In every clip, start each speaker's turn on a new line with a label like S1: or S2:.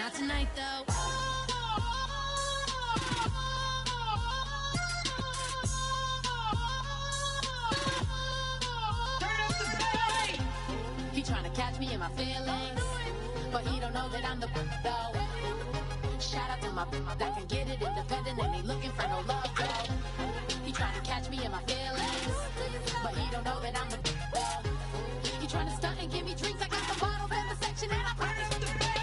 S1: Not tonight, though. He tryna catch me in my feelings, but he don't know that I'm the though. Shout out to my that can get it independent and ain't looking for no love though. He tryna catch me in my feelings, but he don't know that I'm the though. He tryna stunt and give me drinks. I got the bottles in the section and I promise to pay.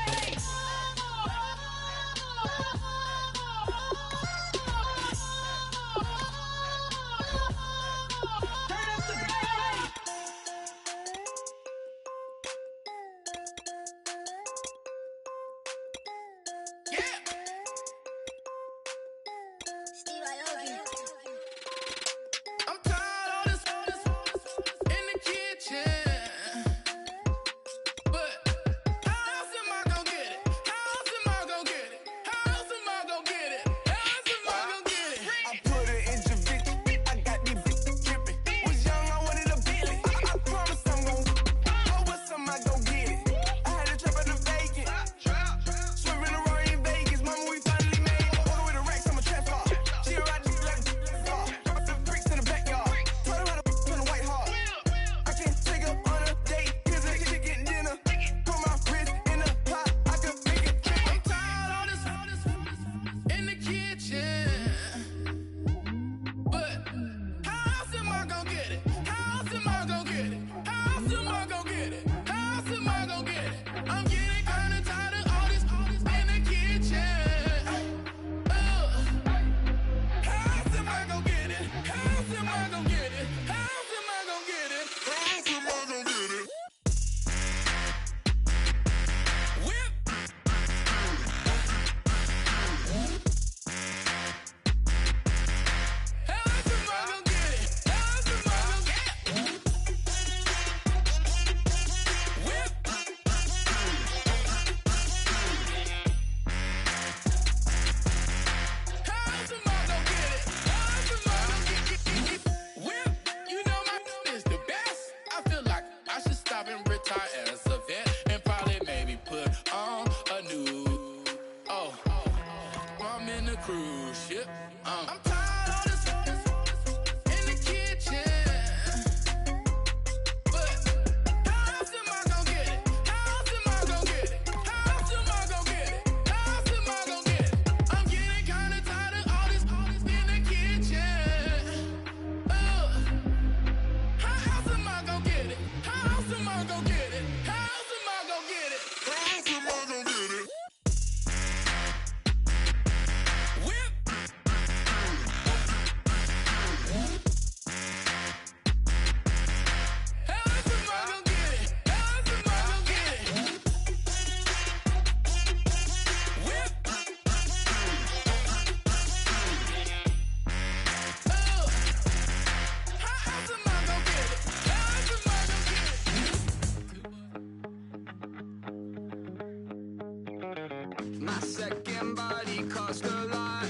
S2: My second body cost a lot.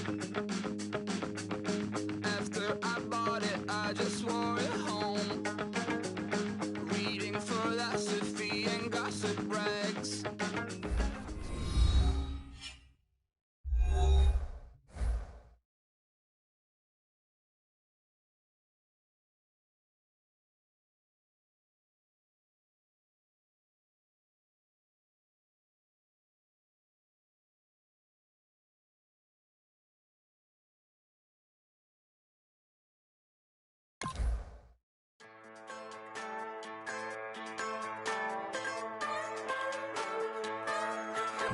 S2: After I bought it, I just wore it home. Reading philosophy and gossip rags.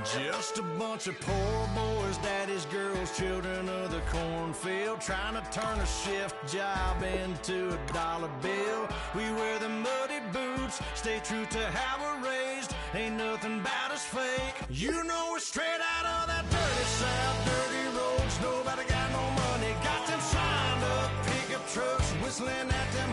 S3: Just a bunch of poor boys, daddy's girls, children of the cornfield, trying to turn a shift job into a dollar bill. We wear the muddy boots, stay true to how we're raised, ain't nothing about us fake. You know we're straight out of that dirty south, dirty roads, nobody got no money, got them signed up, pickup trucks, whistling at them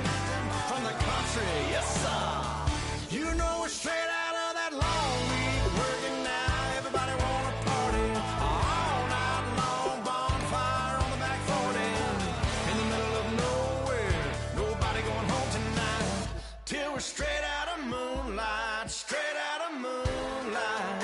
S3: from the country, yes sir. You know we're straight out of that long week, working now. Everybody wanna party all night long, bonfire on the back 40, in the middle of nowhere, nobody going home tonight, till we're straight out of moonlight, straight out of moonlight.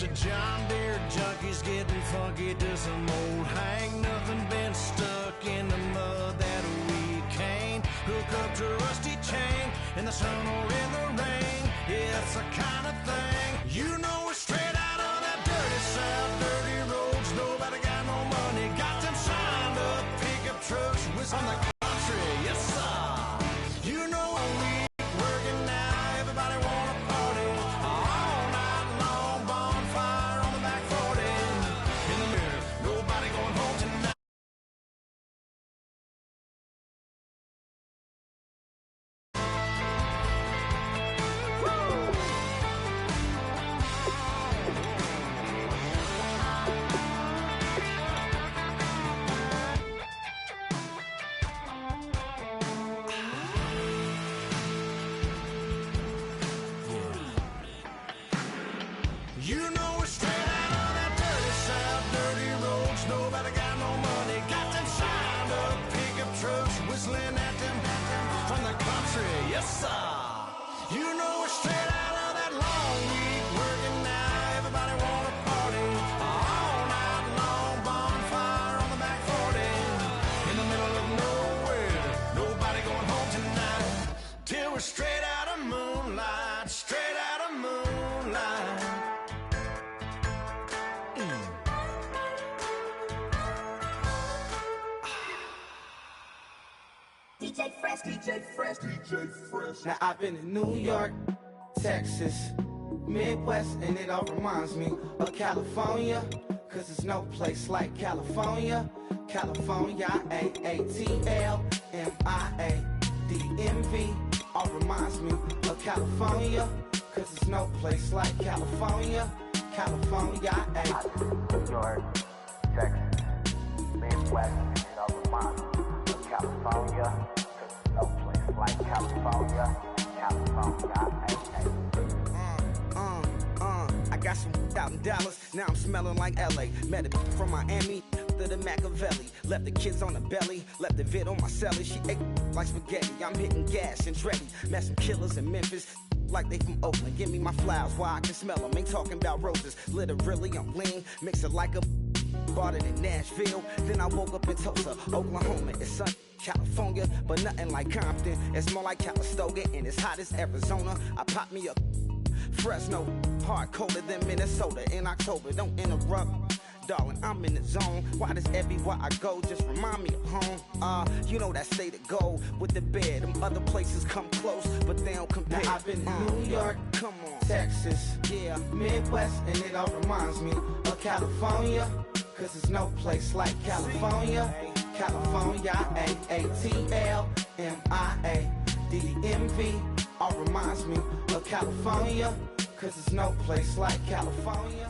S3: of John Deere junkies getting funky to some old hang. Nothing been stuck in the mud that we can't hook up to a rusty chain in the sun or in the rain. Yeah, it's the kind of thing, you know, we're straight out of that dirty south, dirty roads. Nobody got no money, got them signed up pickup trucks with on the country. Yes, sir. You know we working now, everybody wanna party all night long, bonfire on the back 40. In the mirror, nobody going home tonight. You know we're straight out of that dirty south, dirty roads. Nobody got no money, got them signed up pickup trucks whistling at them from the country. Yes, sir. You know we're straight out of that long week working now. Everybody wanna party all night long, bonfire on the back 40. In the middle of nowhere, nobody going home tonight till we're straight out of moonlight, straight out of moonlight.
S4: DJ Fresh, DJ Fresh, DJ Fresh. Now I've been in New York, Texas, Midwest, and it all reminds me of California, cause there's no place like California. California, A-A-T-L-M-I-A-D-M-V, all reminds me of California, cause there's no place like California. California,
S5: New York, Texas, Midwest, and it all reminds me of California, cause there's no place like California. California,
S4: I got some out in Dallas, now I'm smelling like LA. Met it from Miami to the Machiavelli. Left the kids on the belly, left the vid on my celly. She ate like spaghetti, I'm hitting gas and Dreddy. Met some killers in Memphis, like they from Oakland. Give me my flowers while I can smell them. Ain't talking about roses, literally I'm lean. Mix it like a bought it in Nashville. Then I woke up in Tulsa, Oklahoma. It's sun, California, but nothing like Compton. It's more like Calistoga, and it's hot as Arizona. I pop me a Fresno, hard colder than Minnesota in October. Don't interrupt, darling, I'm in the zone. Why does everywhere I go just remind me of home? You know that state of gold with the bed. Them other places come close, but they don't compare. Now I've been to New York, come on, Texas, yeah, Midwest, and it all reminds me of California, cause there's no place like California. California, A-A-T-L-M-I-A-D-M-V, all reminds me of California, cause there's no place like California.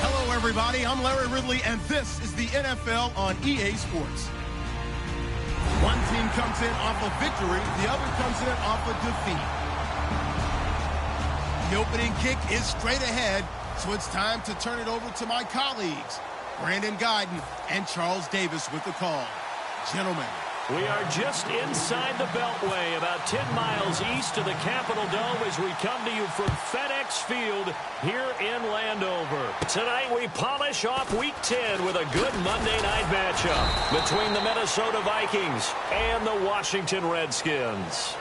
S6: Hello, everybody. I'm Larry Ridley, and this is the NFL on EA Sports. One team comes in off a victory, the other comes in off a defeat. The opening kick is straight ahead, so it's time to turn it over to my colleagues, Brandon Guyton and Charles Davis with the call. Gentlemen.
S7: We are just inside the Beltway, about 10 miles east of the Capitol Dome as we come to you from FedEx Field here in Landover. Tonight we polish off Week 10 with a good Monday night matchup between the Minnesota Vikings and the Washington Redskins.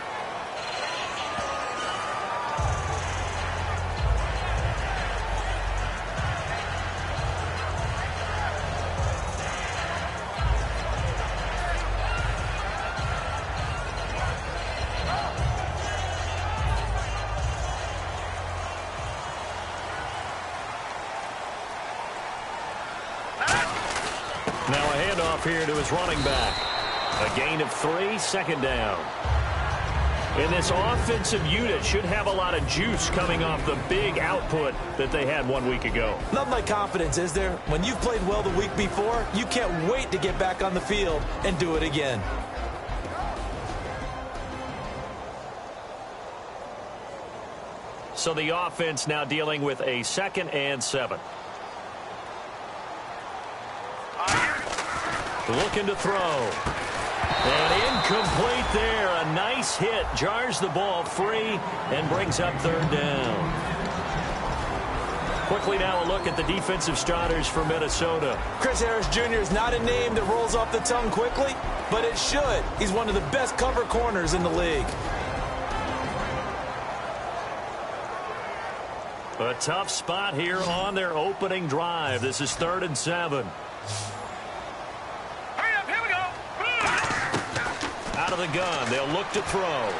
S7: Now a handoff here to his running back. A gain of 3, second down. And this offensive unit should have a lot of juice coming off the big output that they had 1 week ago.
S8: Nothing like confidence, is there? When you've played well the week before, you can't wait to get back on the field and do it again.
S7: So the offense now dealing with a 2nd and 7. Looking to throw. And incomplete there. A nice hit. Jars the ball free and brings up third down. Quickly now a look at the defensive starters for Minnesota.
S8: Chris Harris Jr. is not a name that rolls off the tongue quickly, but it should. He's one of the best cover corners in the league.
S7: A tough spot here on their opening drive. This is 3rd and 7.
S9: Hurry up, here we go.
S7: Out of the gun, they'll look to throw.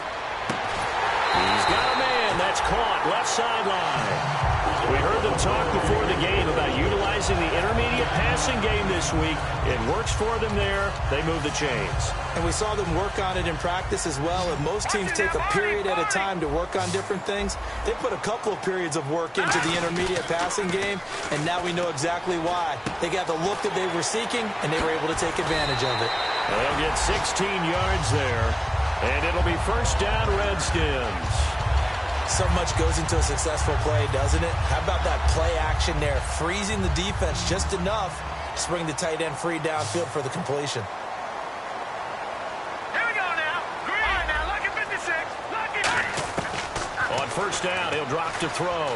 S7: He's got a man. That's caught. Left sideline. We heard them talk before the game about utilizing the intermediate passing game this week. It works for them there. They move the chains.
S8: And we saw them work on it in practice as well. And most teams take a period at a time to work on different things. They put a couple of periods of work into the intermediate passing game, and now we know exactly why. They got the look that they were seeking, and they were able to take advantage of it.
S7: They'll get 16 yards there, and it'll be first down Redskins.
S8: So much goes into a successful play, doesn't it? How about that play action there? Freezing the defense just enough to bring the tight end free downfield for the completion.
S9: Here we go now. Green. All right, now, lucky 56. Lucky.
S7: On first down, he'll drop to throw.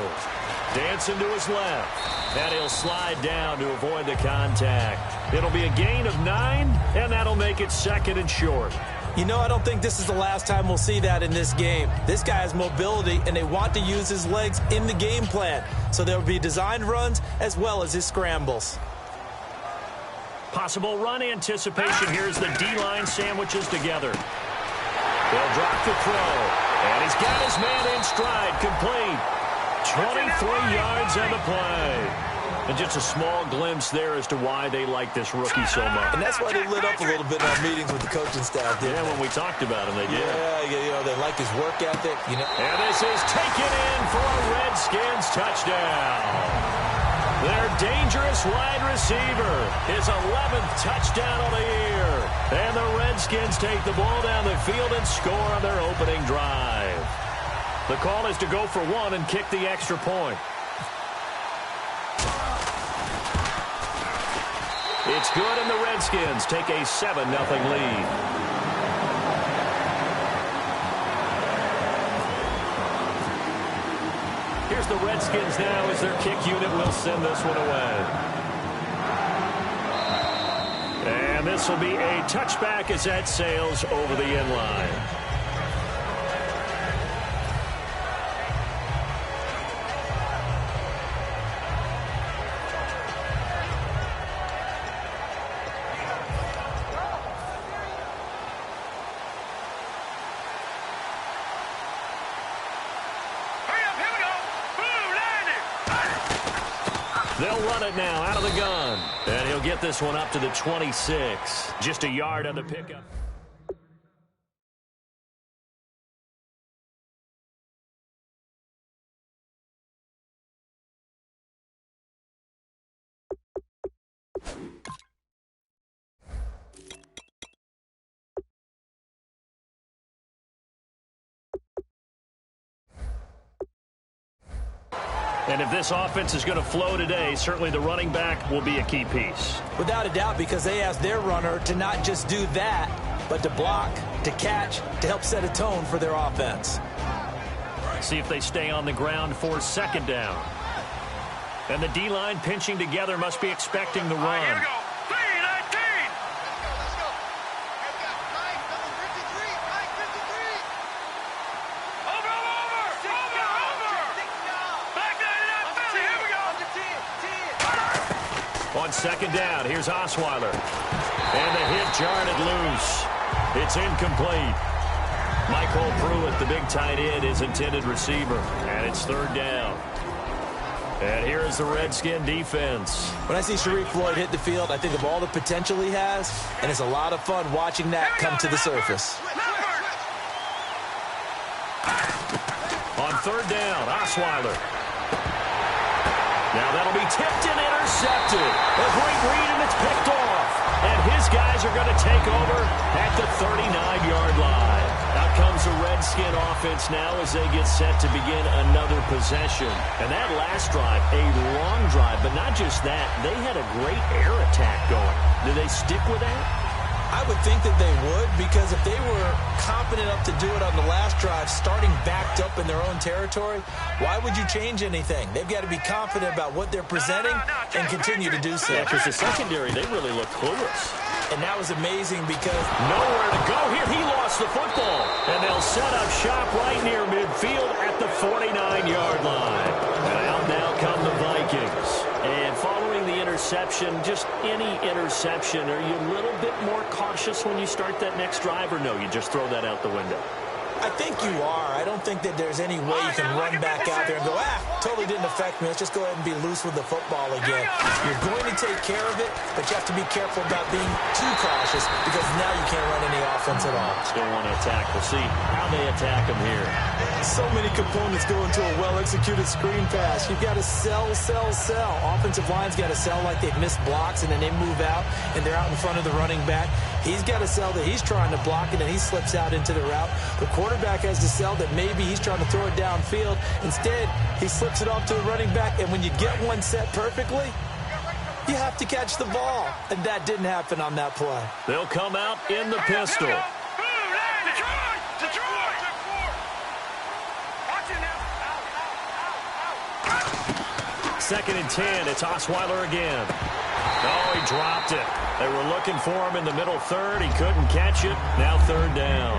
S7: Dancing to his left. And he'll slide down to avoid the contact. It'll be a gain of 9, and that'll make it 2nd and short.
S8: You know, I don't think this is the last time we'll see that in this game. This guy has mobility, and they want to use his legs in the game plan. So there will be designed runs as well as his scrambles.
S7: Possible run anticipation. Here's the D-line sandwiches together. They'll drop the throw. And he's got his man in stride. Complete. 23 yards on the play. And just a small glimpse there as to why they like this rookie so much.
S8: And that's why they lit up a little bit in our meetings with the coaching staff.
S7: Yeah, when we talked about him, they did.
S8: Yeah, you know, they like his work ethic. You know.
S7: And this is taken in for a Redskins touchdown. Their dangerous wide receiver, his 11th touchdown of the year. And the Redskins take the ball down the field and score on their opening drive. The call is to go for 1 and kick the extra point. It's good, and the Redskins take a 7-0 lead. Here's the Redskins now as their kick unit will send this one away. And this will be a touchback as that sails over the end line. They'll run it now out of the gun. And he'll get this one up to the 26. Just a yard on the pickup. And if this offense is going to flow today, certainly the running back will be a key piece.
S8: Without a doubt, because they ask their runner to not just do that, but to block, to catch, to help set a tone for their offense.
S7: See if they stay on the ground for 2nd down. And the D-line pinching together must be expecting the run.
S9: Here we go. 3-19.
S7: On 2nd down, here's Osweiler. And the hit jarred it loose. It's incomplete. Michael Pruitt, the big tight end, is intended receiver. And it's 3rd down. And here is the Redskin defense.
S8: When I see Sharif Floyd hit the field, I think of all the potential he has, and it's a lot of fun watching that come to the surface.
S7: On 3rd down, Osweiler. Now that'll be tipped and intercepted. A great read, and it's picked off. And his guys are going to take over at the 39-yard line. Out comes the Redskin offense now as they get set to begin another possession. And that last drive, a long drive, but not just that. They had a great air attack going. Do they stick with that?
S8: I would think that they would, because if they were confident enough to do it on the last drive, starting backed up in their own territory, why would you change anything? They've got to be confident about what they're presenting and continue to do so.
S7: Yeah, because the secondary, they really looked clueless.
S8: And that was amazing because
S7: nowhere to go here. He lost the football. And they'll set up shop right near midfield at the 49-yard line. And out now come the Vikings. And following the interception, just any interception, are you a little bit more cautious when you start that next drive, or no, you just throw that out the window?
S8: I think you are. I don't think that there's any way you can run back out there and go, totally didn't affect me. Let's just go ahead and be loose with the football again. You're going to take care of it, but you have to be careful about being too cautious, because now you can't run any offense at all.
S7: Still want to attack. We'll see how they attack them here.
S8: So many components go into a well-executed screen pass. You've got to sell. Offensive line's got to sell like they've missed blocks, and then they move out, and they're out in front of the running back. He's got to sell that he's trying to block it, and he slips out into the route. The quarterback has to sell that maybe he's trying to throw it downfield. Instead, he slips it off to the running back, and when you get one set perfectly, you have to catch the ball. And that didn't happen on that play.
S7: They'll come out in the pistol. Second and 10. It's Osweiler again. Oh, he dropped it. They were looking for him in the middle third. He couldn't catch it. Now third down.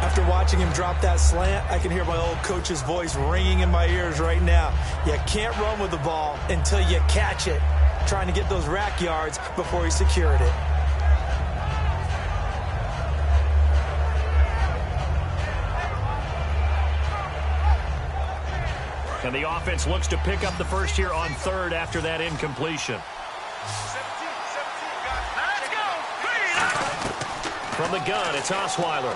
S8: After watching him drop that slant, I can hear my old coach's voice ringing in my ears right now. You can't run with the ball until you catch it. Trying to get those rack yards before he secured it.
S7: And the offense looks to pick up the first here on third after that incompletion. From the gun, it's Osweiler.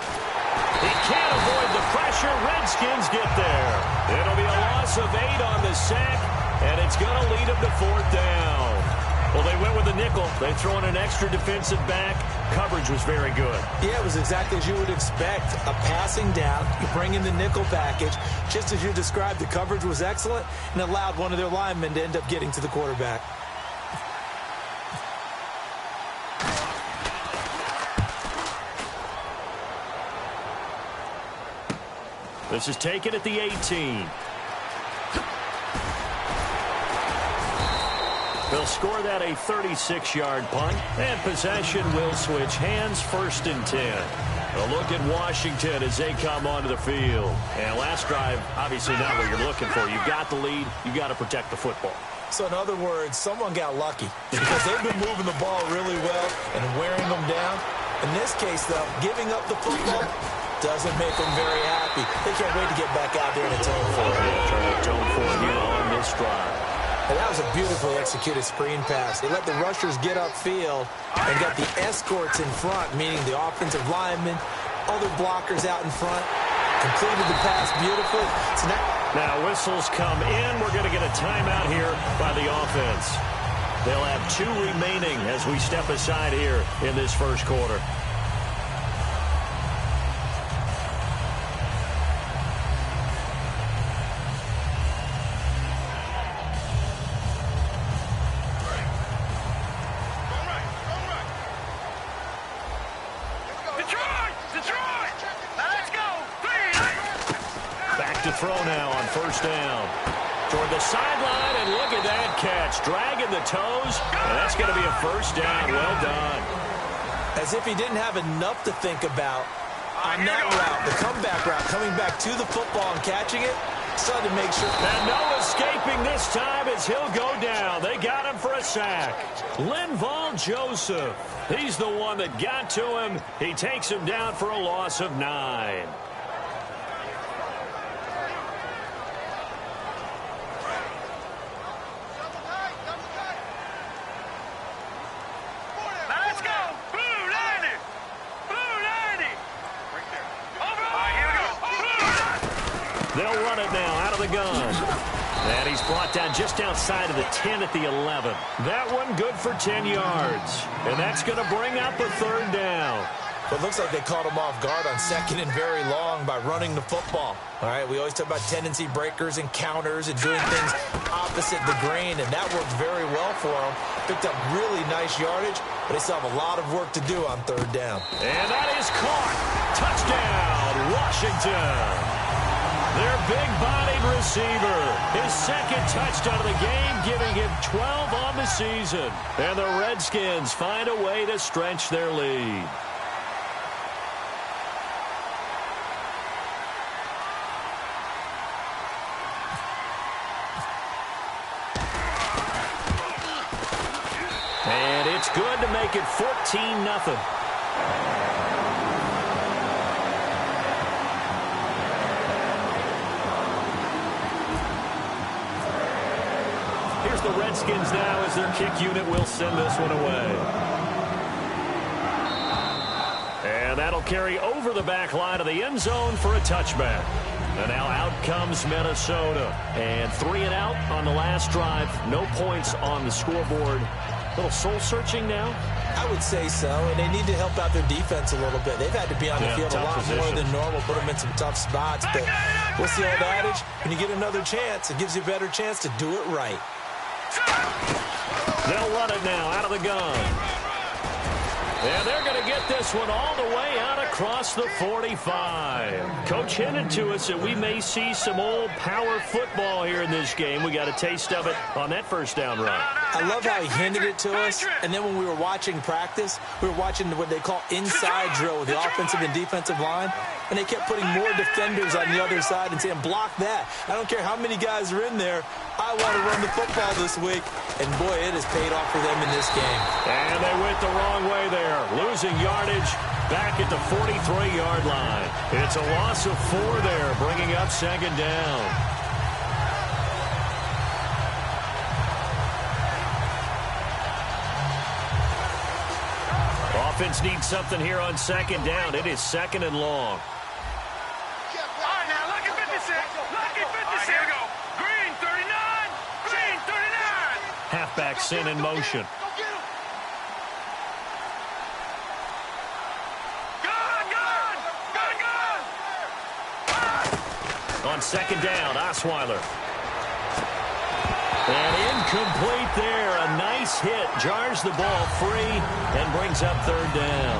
S7: He can't avoid the pressure. Redskins get there. It'll be a loss of 8 on the sack, and it's going to lead them to fourth down. Well, they went with a nickel. They throw in an extra defensive back. Coverage was very good.
S8: Yeah, it was exactly as you would expect. A passing down. You bring in the nickel package. Just as you described, the coverage was excellent and allowed one of their linemen to end up getting to the quarterback.
S7: This is taken at the 18. They'll score that a 36-yard punt, and possession will switch hands, first and 10. A look at Washington as they come onto the field. And last drive, obviously not what you're looking for. You've got the lead. You've got to protect the football.
S8: So in other words, someone got lucky because they've been moving the ball really well and wearing them down. In this case, though, giving up the football doesn't make them very happy. They can't wait to get back out there and atone for it.
S7: Yeah, trying to atone for it here on this drive.
S8: And that was a beautifully executed screen pass. They let the rushers get upfield and got the escorts in front, meaning the offensive linemen, other blockers out in front, completed the pass beautifully. So
S7: now whistles come in. We're going to get a timeout here by the offense. They'll have 2 remaining as we step aside here in this first quarter. Throw now on first down. Toward the sideline, and look at that catch. Dragging the toes, and that's going to be a first down. Well done.
S8: As if he didn't have enough to think about on that route, the comeback route, coming back to the football and catching it, so to make sure.
S7: And no escaping this time as he'll go down. They got him for a sack. Linval Joseph, he's the one that got to him. He takes him down for a loss of 9. They'll run it now out of the gun. And he's brought down just outside of the 10 at the 11. That one good for 10 yards. And that's going to bring up a third down.
S8: But it looks like they caught him off guard on second and very long by running the football. All right, we always talk about tendency breakers and counters and doing things opposite the grain, and that worked very well for them. Picked up really nice yardage, but they still have a lot of work to do on third down.
S7: And that is caught. Touchdown, Washington. Their big-bodied receiver. His second touchdown of the game, giving him 12 on the season. And the Redskins find a way to stretch their lead. And it's good to make it 14-0. Here's the Redskins now as their kick unit will send this one away. And that'll carry over the back line of the end zone for a touchback. And now out comes Minnesota. And 3 and out on the last drive. No points on the scoreboard. A little soul-searching now?
S8: I would say so, and they need to help out their defense a little bit. They've had to be on the field a lot more than normal, put them in some tough spots. But what's the old adage? When you get another chance, it gives you a better chance to do it right.
S7: They'll run it now out of the gun. And they're going to get this one all the way out across the 45. Coach hinted to us that we may see some old power football here in this game. We got a taste of it on that first down run.
S8: I love how he hinted it to us, and then when we were watching practice, we were watching what they call inside drill with the offensive and defensive line, and they kept putting more defenders on the other side and saying, block that. I don't care how many guys are in there. I want to run the football this week, and boy, it has paid off for them in this game.
S7: And they went the wrong way there, losing yardage back at the 43-yard line. It's a loss of 4 there, bringing up second down. Offense needs something here on second down. It is second and long.
S9: All right, now, lucky 56. Lucky 56. Here we go. Green 39. Green 39.
S7: Halfback sin in motion. On second down, Osweiler. And incomplete there. A nice hit. Jars the ball free and brings up third down.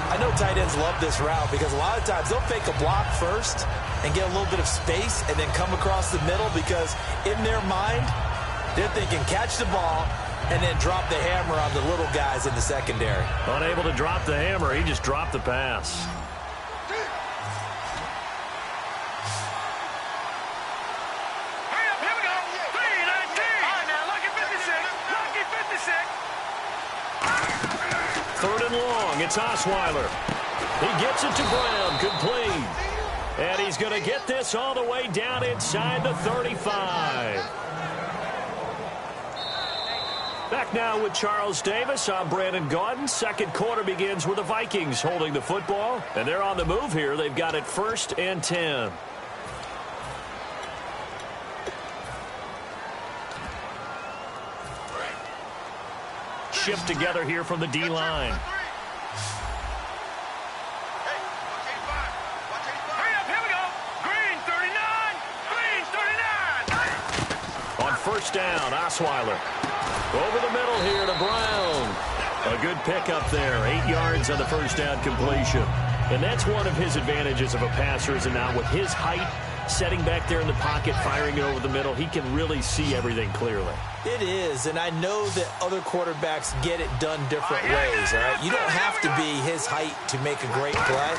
S8: I know tight ends love this route because a lot of times they'll fake a block first and get a little bit of space and then come across the middle because in their mind, they're thinking catch the ball and then drop the hammer on the little guys in the secondary.
S7: Unable to drop the hammer, he just dropped the pass. Third and long, it's Osweiler. He gets it to Brown, complete. And he's going to get this all the way down inside the 35. Back now with Charles Davis. I'm Brandon Gaudin. Second quarter begins with the Vikings holding the football. And they're on the move here. They've got it 1st and 10. Shift together here from the D-line. On first down, Osweiler. Over the middle here to Brown. A good pickup there. 8 yards on the first down completion. And that's one of his advantages of a passer, is now with his height, setting back there in the pocket, firing it over the middle, he can really see everything clearly.
S8: It is, and I know that other quarterbacks get it done different ways, all right? You don't have to be his height to make a great play,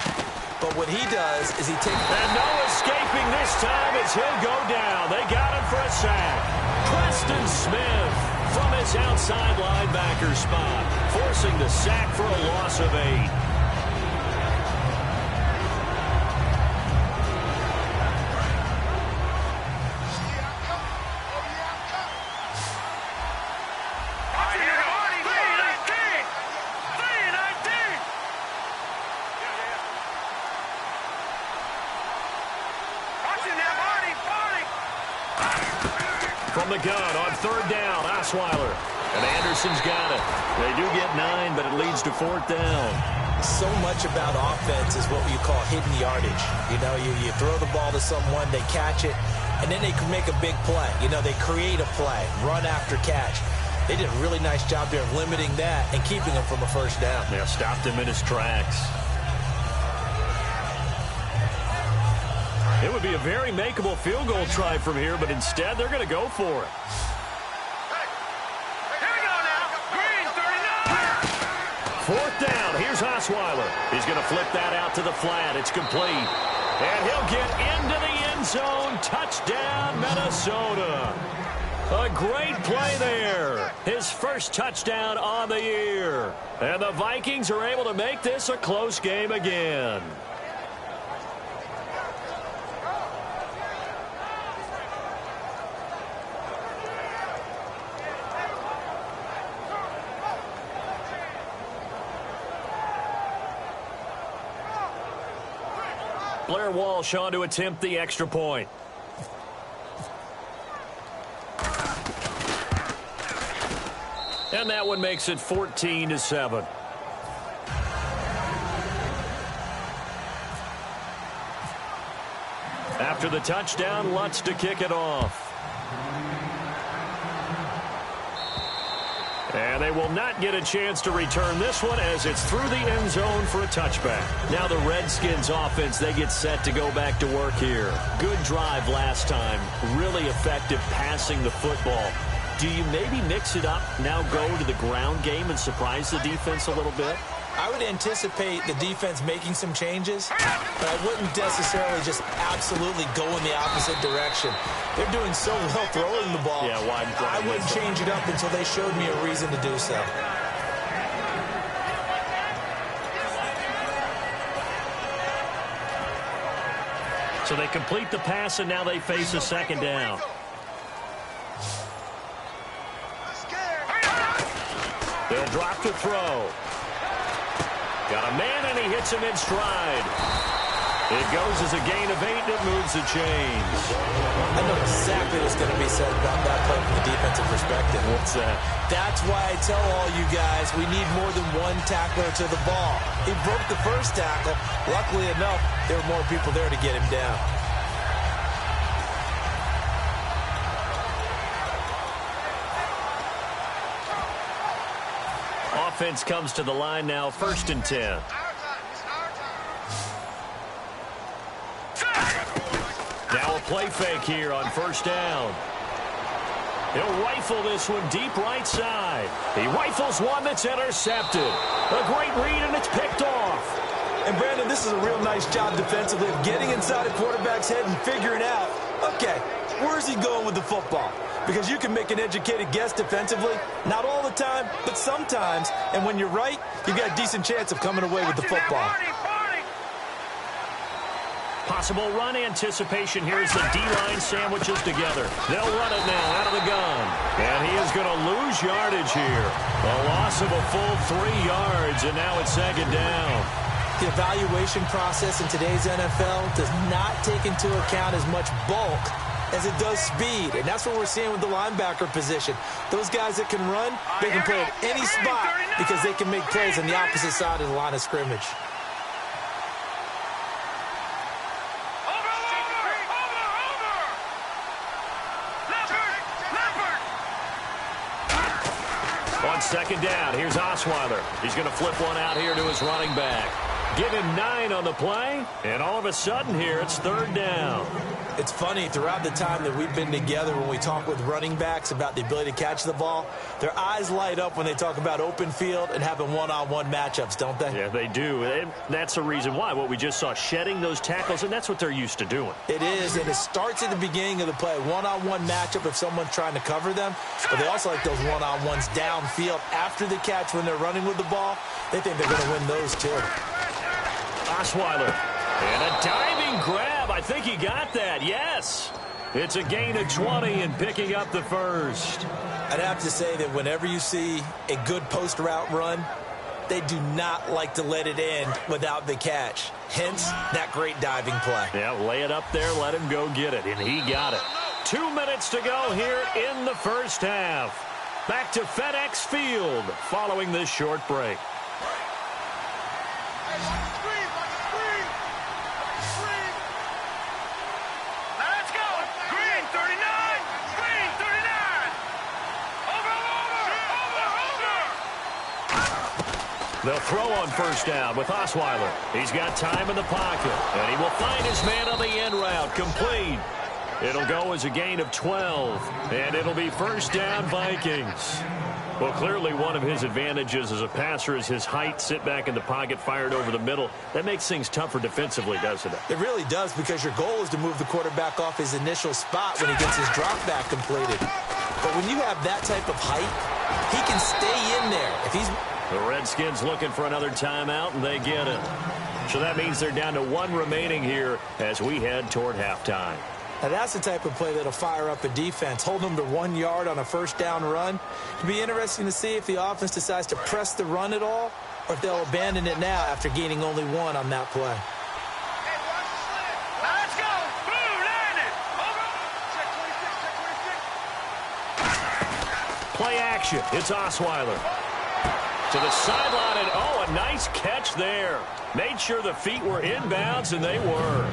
S8: but what he does is he takes...
S7: And no escaping this time as he'll go down. They got him for a sack. Preston Smith from his outside linebacker spot, forcing the sack for a loss of 8. From the gun on third down, Osweiler. And Anderson's got it. They do get 9, but it leads to 4th down.
S8: So much about offense is what you call hidden yardage. You know, you throw the ball to someone, they catch it, and then they can make a big play. You know, they create a play, run after catch. They did a really nice job there of limiting that and keeping him from a first down.
S7: Yeah, stopped him in his tracks. It would be a very makeable field goal try from here, but instead they're going to go for it.
S9: Here we go now. Green, 39.
S7: Fourth down. Here's Osweiler. He's going to flip that out to the flat. It's complete. And he'll get into the end zone. Touchdown, Minnesota. A great play there. His first touchdown on the year. And the Vikings are able to make this a close game again. Blair Walsh on to attempt the extra point. And that one makes it 14-7. After the touchdown, Lutz to kick it off. And they will not get a chance to return this one as it's through the end zone for a touchback. Now the Redskins offense, they get set to go back to work here. Good drive last time. Really effective passing the football. Do you maybe mix it up, now go to the ground game and surprise the defense a little bit?
S8: I would anticipate the defense making some changes, but I wouldn't necessarily just absolutely go in the opposite direction. They're doing so well throwing the ball.
S7: Yeah, why?
S8: I wouldn't change it up until they showed me a reason to do so.
S7: So they complete the pass, and now they face a second down. They'll drop to throw. Got a man, and he hits him in stride. It goes as a gain of 8, and it moves the chains.
S8: I know exactly what's going to be said about that play from the defensive perspective.
S7: What's that?
S8: That's why I tell all you guys we need more than one tackler to the ball. He broke the first tackle. Luckily enough, there were more people there to get him down.
S7: Offense comes to the line now, 1st and 10. Now a play fake here on 1st down. He'll rifle this one deep right side. He rifles one that's intercepted. A great read, and it's picked off.
S8: And, Brandon, this is a real nice job defensively of getting inside a quarterback's head and figuring out, okay, where's he going with the football? Because you can make an educated guess defensively. Not all the time, but sometimes. And when you're right, you've got a decent chance of coming away with the football.
S7: Possible run anticipation here as the D-line sandwiches together. They'll run it now out of the gun. And he is going to lose yardage here. A loss of a full 3 yards, and now it's 2nd down.
S8: The evaluation process in today's NFL does not take into account as much bulk as it does speed, and that's what we're seeing with the linebacker position. Those guys that can run, they can play at any spot because they can make plays on the opposite side of the line of scrimmage.
S7: On 2nd down, here's Osweiler. He's going to flip one out here to his running back. Give him 9 on the play, and all of a sudden here, it's 3rd down.
S8: It's funny, throughout the time that we've been together, when we talk with running backs about the ability to catch the ball, their eyes light up when they talk about open field and having one-on-one matchups, don't they?
S7: Yeah, they do. And that's the reason why. What we just saw, shedding those tackles, and that's what they're used to doing.
S8: It is, and it starts at the beginning of the play. One-on-one matchup if someone's trying to cover them, but they also like those one-on-ones downfield after the catch when they're running with the ball. They think they're going to win those, too.
S7: Osweiler. And a diving grab. I think he got that. Yes. It's a gain of 20 and picking up the first.
S8: I'd have to say that whenever you see a good post route run, they do not like to let it end without the catch. Hence, that great diving play.
S7: Yeah, lay it up there, let him go get it, and he got it. 2 minutes to go here in the first half. Back to FedEx Field following this short break.
S9: Let's go. Green 39. Green 39. Over.
S7: They'll throw on first down with Osweiler. He's got time in the pocket, and he will find his man on the end route. Complete. It'll go as a gain of 12, and it'll be first down Vikings. Well, clearly one of his advantages as a passer is his height, sit back in the pocket, fired over the middle. That makes things tougher defensively, doesn't it?
S8: It really does, because your goal is to move the quarterback off his initial spot when he gets his drop back completed. But when you have that type of height, he can stay in there. If he's...
S7: The Redskins looking for another timeout, and they get it. So that means they're down to one remaining here as we head toward halftime.
S8: Now that's the type of play that'll fire up a defense. Hold them to 1 yard on a first down run. It'll be interesting to see if the offense decides to press the run at all, or if they'll abandon it now after gaining only one on that play.
S9: Let's go. Boom, landed. Over.
S7: Play action. It's Osweiler. To the sideline, and oh, a nice catch there. Made sure the feet were inbounds, and they were.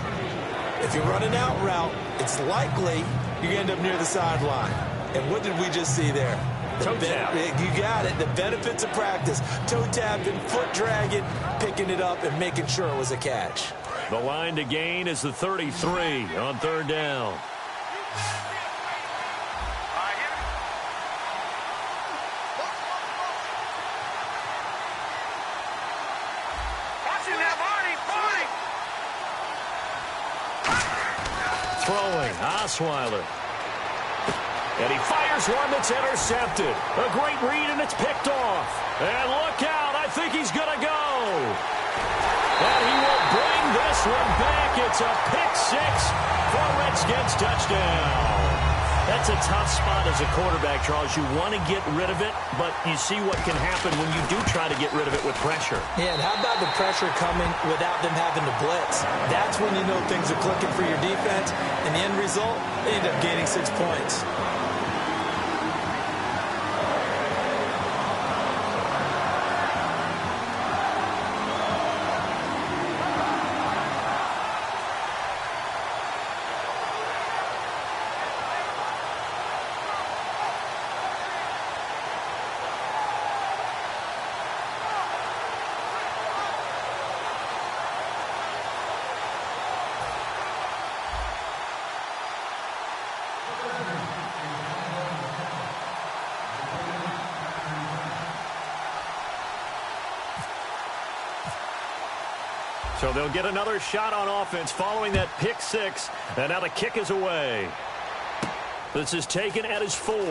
S8: If you're running out route, it's likely you end up near the sideline. And what did we just see there?
S7: Toe tap.
S8: You got it. The benefits of practice. Toe tapping, foot dragging, picking it up, and making sure it was a catch.
S7: The line to gain is the 33 on third down. Throwing, Osweiler. And he fires one that's intercepted. A great read, and it's picked off. And look out, I think he's going to go. And he will bring this one back. It's a pick six for a Redskins touchdown. That's a tough spot as a quarterback, Charles. You want to get rid of it, but you see what can happen when you do try to get rid of it with pressure.
S8: Yeah, and how about the pressure coming without them having to blitz? That's when you know things are clicking for your defense, and the end result, they end up gaining 6 points.
S7: So they'll get another shot on offense following that pick six. And now the kick is away. This is taken at his 4. And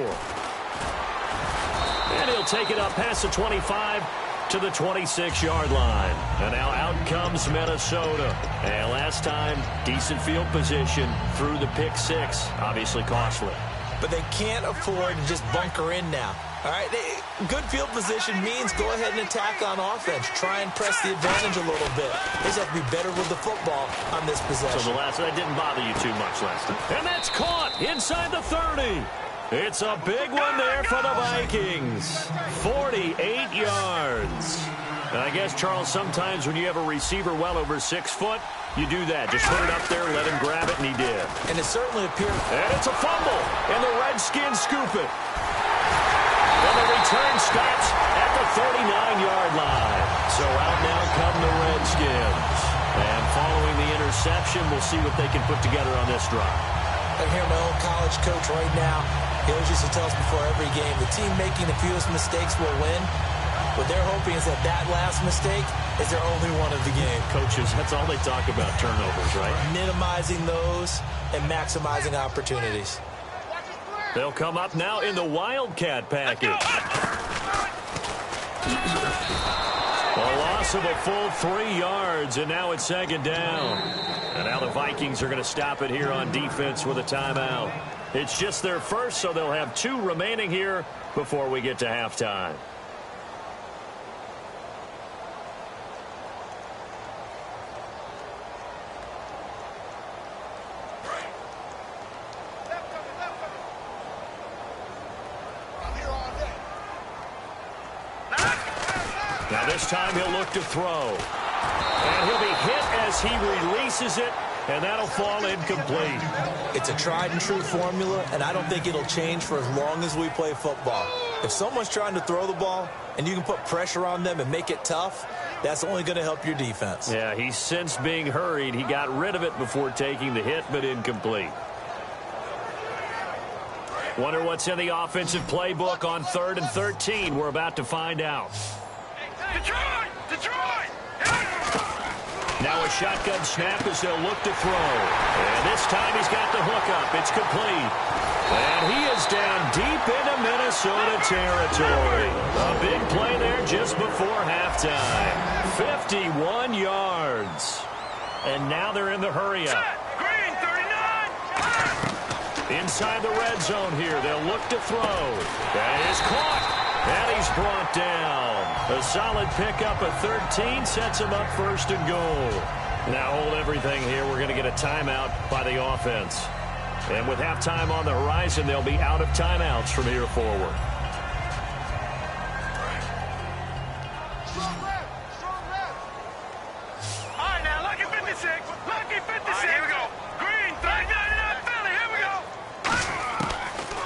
S7: he'll take it up past the 25 to the 26-yard line. And now out comes Minnesota. And last time, decent field position through the pick six. Obviously costly.
S8: But they can't afford to just bunker in now. All right, good field position means go ahead and attack on offense. Try and press the advantage a little bit. They just have to be better with the football on this possession.
S7: So that didn't bother you too much last time. And that's caught inside the 30. It's a big one there for the Vikings. 48 yards. And I guess, Charles, sometimes when you have a receiver well over 6 foot, you do that. Just put it up there, let him grab it, and he did.
S8: And it certainly appeared.
S7: And it's a fumble, and the Redskins scoop it. And the return stops at the 39-yard line. So out now come the Redskins. And following the interception, we'll see what they can put together on this drive.
S8: I hear my own college coach right now. He always used to tell us before every game, the team making the fewest mistakes will win. What they're hoping is that last mistake is their only one of the game.
S7: Coaches, that's all they talk about, turnovers, right?
S8: Minimizing those and maximizing opportunities.
S7: They'll come up now in the Wildcat package. A loss of a full 3 yards, and now it's second down. And now the Vikings are going to stop it here on defense with a timeout. It's just their first, so they'll have 2 remaining here before we get to halftime. Now this time he'll look to throw. And he'll be hit as he releases it, and that'll fall incomplete.
S8: It's a tried-and-true formula, and I don't think it'll change for as long as we play football. If someone's trying to throw the ball and you can put pressure on them and make it tough, that's only going to help your defense.
S7: Yeah, he's since being hurried. He got rid of it before taking the hit, but incomplete. Wonder what's in the offensive playbook on 3rd and 13. We're about to find out.
S9: Detroit! Detroit!
S7: Now a shotgun snap as they'll look to throw. And this time he's got the hookup. It's complete. And he is down deep into Minnesota territory. A big play there just before halftime. 51 yards. And now they're in the hurry-up.
S9: Green, 39!
S7: Inside the red zone here. They'll look to throw. That is caught. And he's brought down. A solid pickup of 13 sets him up 1st and goal. Now hold everything here. We're going to get a timeout by the offense. And with halftime on the horizon, they'll be out of timeouts from here forward.
S9: All right, now, lucky 56. Lucky 56. All right, here we go. Green, 39, Philly. Here we go.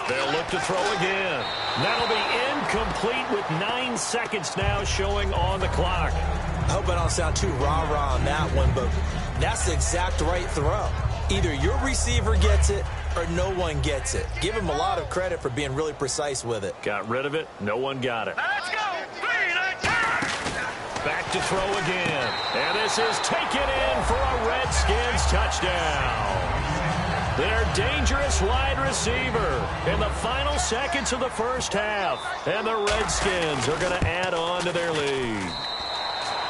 S7: They'll look to throw again. That'll be incomplete with 9 seconds now showing on the clock.
S8: I hope I don't sound too rah-rah on that one, but that's the exact right throw. Either your receiver gets it or no one gets it. Give him a lot of credit for being really precise with it.
S7: Got rid of it. No one got it.
S9: Now, let's go. Green, attack!
S7: Back to throw again. And this is taken in for a Redskins touchdown. Their dangerous wide receiver in the final seconds of the first half. And the Redskins are going to add on to their lead.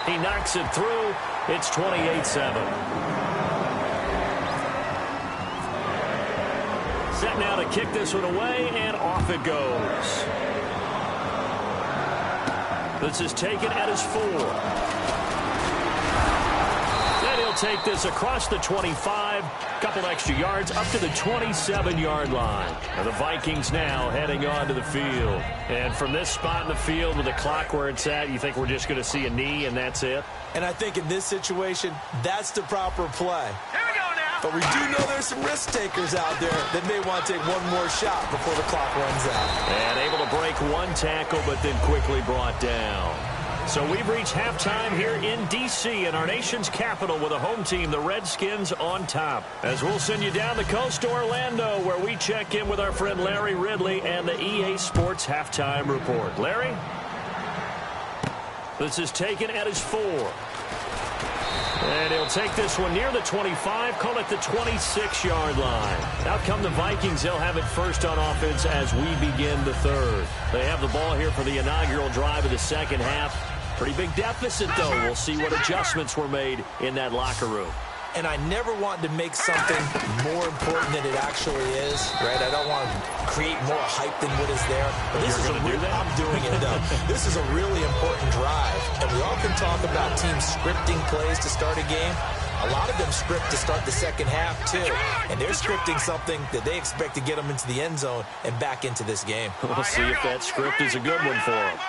S7: He knocks it through. It's 28-7. Set now to kick this one away, and off it goes. This is taken at his 4. Then he'll take this across the 25, couple extra yards up to the 27-yard line. And the Vikings now heading on to the field. And from this spot in the field with the clock where it's at, you think we're just going to see a knee and that's it?
S8: And I think in this situation, that's the proper play.
S9: Here we go now.
S8: But we do know there's some risk takers out there that may want to take one more shot before the clock runs out.
S7: And able to break one tackle, but then quickly brought down. So we've reached halftime here in D.C. in our nation's capital with a home team, the Redskins, on top. As we'll send you down the coast to Orlando, where we check in with our friend Larry Ridley and the EA Sports Halftime Report. Larry? This is taken at his 4. And he'll take this one near the 25, call it the 26-yard line. Out come the Vikings. They'll have it first on offense as we begin the third. They have the ball here for the inaugural drive of the second half. Pretty big deficit, though. We'll see what adjustments were made in that locker room.
S8: And I never want to make something more important than it actually is, right? I don't want to create more hype than what is there. But this is a real, I'm doing it, though. This is a really important drive. And we often talk about teams scripting plays to start a game. A lot of them script to start the second half, too. And they're scripting something that they expect to get them into the end zone and back into this game.
S7: We'll see if that script is a good one for them.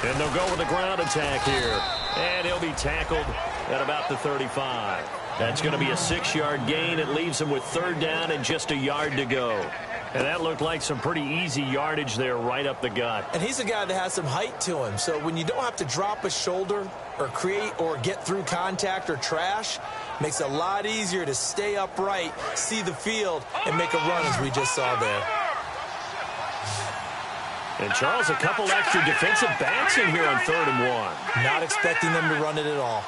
S7: And they'll go with the ground attack here. And he'll be tackled at about the 35. That's going to be a 6-yard gain. It leaves him with 3rd down and just a yard to go. And that looked like some pretty easy yardage there right up the gut.
S8: And he's a guy that has some height to him. So when you don't have to drop a shoulder or create or get through contact or trash, makes it a lot easier to stay upright, see the field, and make a run as we just saw there.
S7: And Charles, a couple extra defensive backs in here on 3rd and 1.
S8: Not expecting them to run it at all.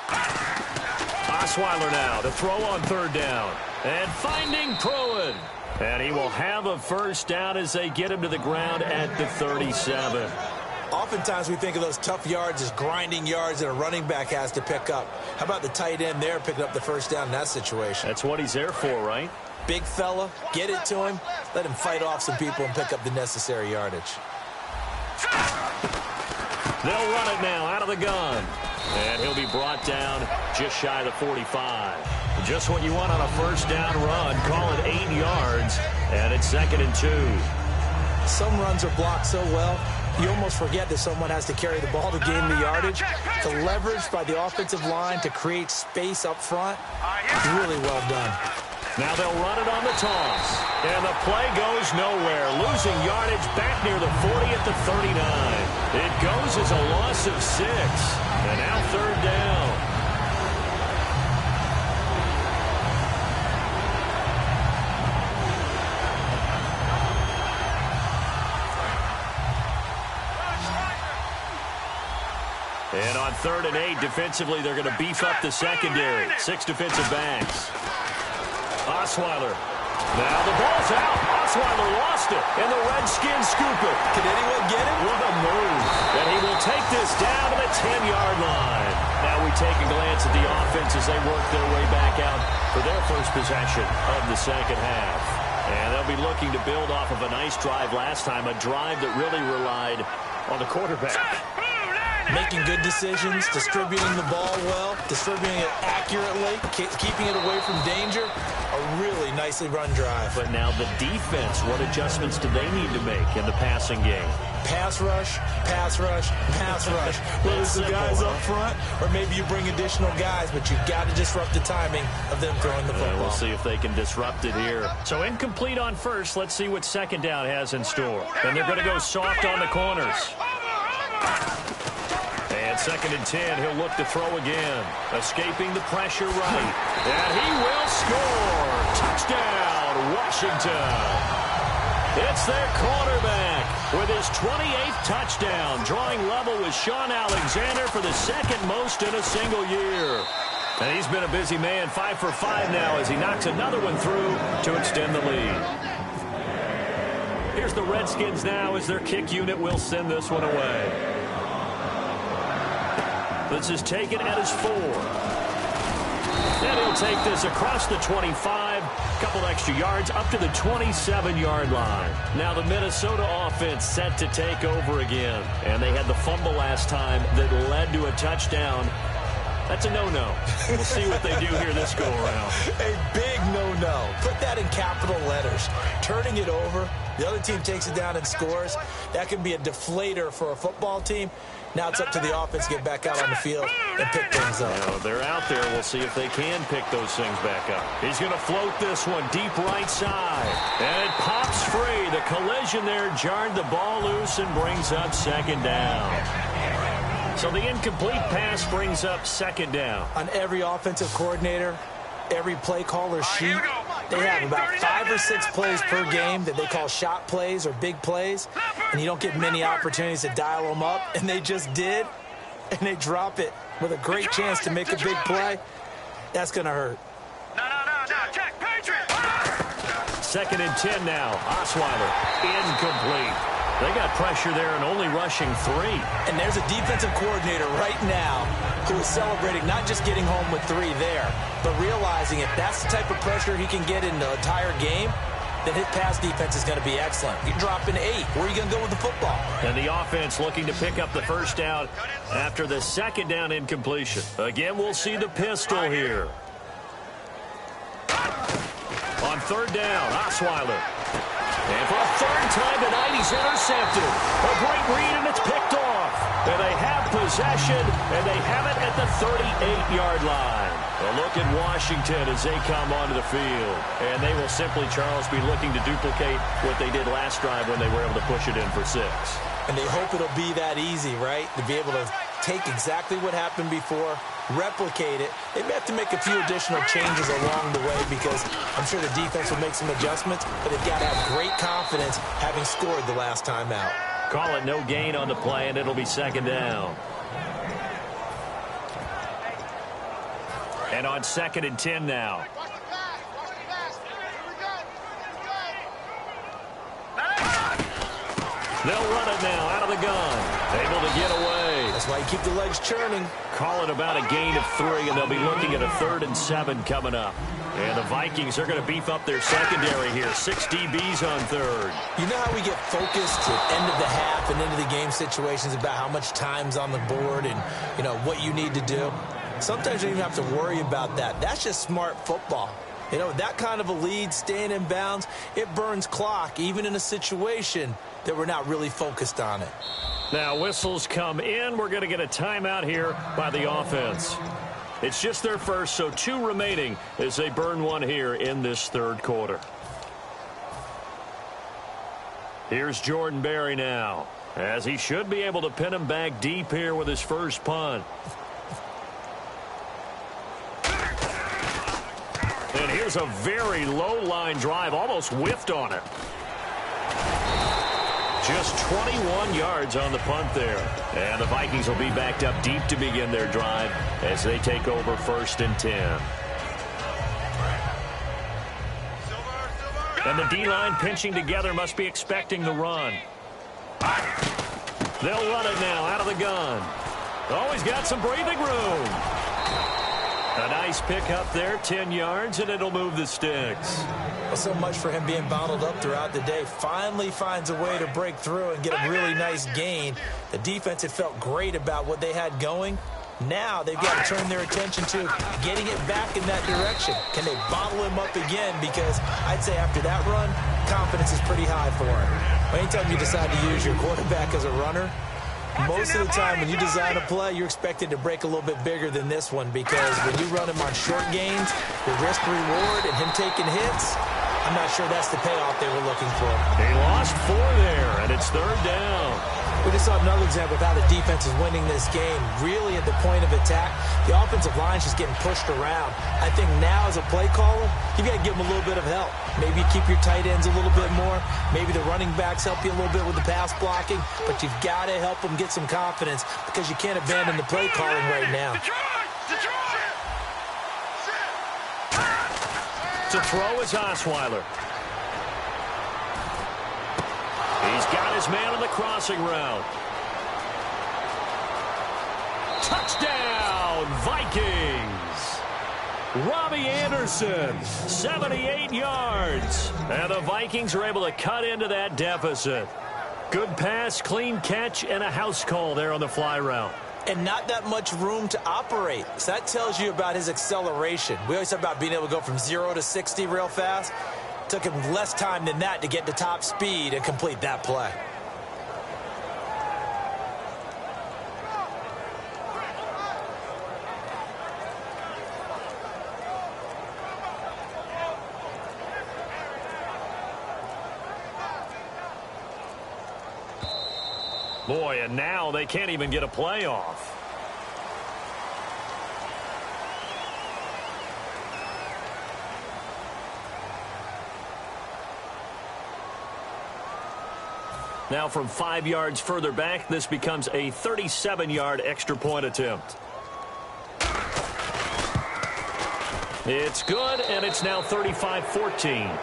S7: Osweiler now to throw on 3rd down. And finding Pruitt. And he will have a first down as they get him to the ground at the 37.
S8: Oftentimes we think of those tough yards as grinding yards that a running back has to pick up. How about the tight end there picking up the first down in that situation?
S7: That's what he's there for, right?
S8: Big fella, get it to him, let him fight off some people and pick up the necessary yardage.
S7: They'll run it now out of the gun. And he'll be brought down just shy of the 45. Just what you want on a first down run. Call it 8 yards. And it's 2nd and 2.
S8: Some runs are blocked so well, you almost forget that someone has to carry the ball to gain the yardage. The leverage by the offensive line to create space up front, really well done.
S7: Now they'll run it on the toss. And the play goes nowhere. Losing yardage back near the 40 at the 39. It goes as a loss of 6. And now third down. And on 3rd and 8, defensively, they're going to beef up the secondary. 6 defensive backs. Osweiler. Now the ball's out. Osweiler lost it. And the Redskins scoop it.
S8: Can anyone get him?
S7: What a move. And he will take this down to the 10-yard line. Now we take a glance at the offense as they work their way back out for their first possession of the second half. And they'll be looking to build off of a nice drive last time, a drive that really relied on the quarterback.
S8: Making good decisions, distributing the ball well, distributing it accurately, keeping it away from danger. A really nicely run drive.
S7: But now the defense, what adjustments do they need to make in the passing game?
S8: Pass rush, pass rush, pass rush. Whether it's the guys up front or maybe you bring additional guys, but you've got to disrupt the timing of them throwing the football.
S7: We'll see if they can disrupt it here. So incomplete on first. Let's see what second down has in store. And they're going to go soft on the corners. And 2nd and 10, he'll look to throw again. Escaping the pressure right. And he will score. Touchdown, Washington. It's their quarterback with his 28th touchdown, drawing level with Sean Alexander for the 2nd most in a single year. And he's been a busy man, 5 for 5 now as he knocks another one through to extend the lead. Here's the Redskins now as their kick unit will send this one away. This is taken at his 4. And he'll take this across the 25, couple extra yards up to the 27-yard line. Now the Minnesota offense set to take over again. And they had the fumble last time that led to a touchdown. That's a no-no. We'll see what they do here this go-around.
S8: A big no-no. Put that in capital letters. Turning it over, the other team takes it down and scores. That can be a deflator for a football team. Now it's up to the offense to get back out on the field and pick things up.
S7: Now they're out there. We'll see if they can pick those things back up. He's going to float this one deep right side. And it pops free. The collision there jarred the ball loose and brings up 2nd down. So the incomplete pass brings up 2nd down.
S8: On every offensive coordinator, every play caller's sheet, they have about 5 or 6 plays per game that they call shot plays or big plays, and you don't get many opportunities to dial them up, and they just did, and they drop it with a great chance to make a big play. That's going to hurt.
S9: No, check, Patriot.
S7: 2nd and 10 now. Osweiler, incomplete. They got pressure there and only rushing 3.
S8: And there's a defensive coordinator right now who is celebrating not just getting home with 3 there, but realizing if that's the type of pressure he can get in the entire game, then his pass defense is going to be excellent. You drop an 8. Where are you going to go with the football?
S7: And the offense looking to pick up the first down after the 2nd down incompletion. Again, we'll see the pistol here. On 3rd down, Osweiler. And for a 3rd time tonight, he's intercepted. A great read, and it's picked off. And they have possession, and they have it at the 38-yard line. A look at Washington as they come onto the field. And they will simply, Charles, be looking to duplicate what they did last drive when they were able to push it in for 6.
S8: And they hope it'll be that easy, right? To be able to take exactly what happened before, replicate it. They may have to make a few additional changes along the way because I'm sure the defense will make some adjustments, but they've got to have great confidence having scored the last time out.
S7: Call it no gain on the play, and it'll be 2nd down. And on 2nd and 10 now. They'll run it now out of the gun. Able to get away.
S8: That's why you keep the legs churning.
S7: Call it about a gain of 3, and they'll be looking at a 3rd and 7 coming up. And the Vikings are going to beef up their secondary here. 6 DBs on 3rd.
S8: You know how we get focused at end of the half and into the game situations about how much time's on the board and, you know, what you need to do? Sometimes you don't even have to worry about that. That's just smart football. You know, that kind of a lead, staying in bounds, it burns clock, even in a situation that we're not really focused on it.
S7: Now whistles come in. We're going to get a timeout here by the offense. It's just their first, so 2 remaining as they burn one here in this third quarter. Here's Jordan Berry now, as he should be able to pin him back deep here with his first punt. And here's a very low-line drive, almost whiffed on it. Just 21 yards on the punt there. And the Vikings will be backed up deep to begin their drive as they take over 1st and 10. And the D-line pinching together, must be expecting the run. They'll run it now out of the gun. Oh, he's got some breathing room. A nice pick up there, 10 yards, and it'll move the sticks.
S8: Well, so much for him being bottled up throughout the day. Finally finds a way to break through and get a really nice gain. The defense had felt great about what they had going. Now they've got to turn their attention to getting it back in that direction. Can they bottle him up again? Because I'd say after that run, confidence is pretty high for him. Anytime you decide to use your quarterback as a runner, most of the time when you design a play, you're expected to break a little bit bigger than this one, because when you run him on short gains, the risk-reward and him taking hits, I'm not sure that's the payoff they were looking for.
S7: He lost 4 there, and it's 3rd down.
S8: We just saw another example of how the defense is winning this game. Really at the point of attack, the offensive line's just getting pushed around. I think now as a play caller, you've got to give them a little bit of help. Maybe keep your tight ends a little bit more. Maybe the running backs help you a little bit with the pass blocking. But you've got to help them get some confidence, because you can't abandon the play calling right now.
S7: To throw is Osweiler. He's got his man on the crossing route. Touchdown, Vikings! Robbie Anderson, 78 yards. And the Vikings are able to cut into that deficit. Good pass, clean catch, and a house call there on the fly route.
S8: And not that much room to operate. So that tells you about his acceleration. We always talk about being able to go from 0 to 60 real fast. Took him less time than that to get to top speed and complete that play.
S7: Boy, and now they can't even get a play off. Now from 5 yards further back, this becomes a 37-yard extra point attempt. It's good, and it's now 35-14.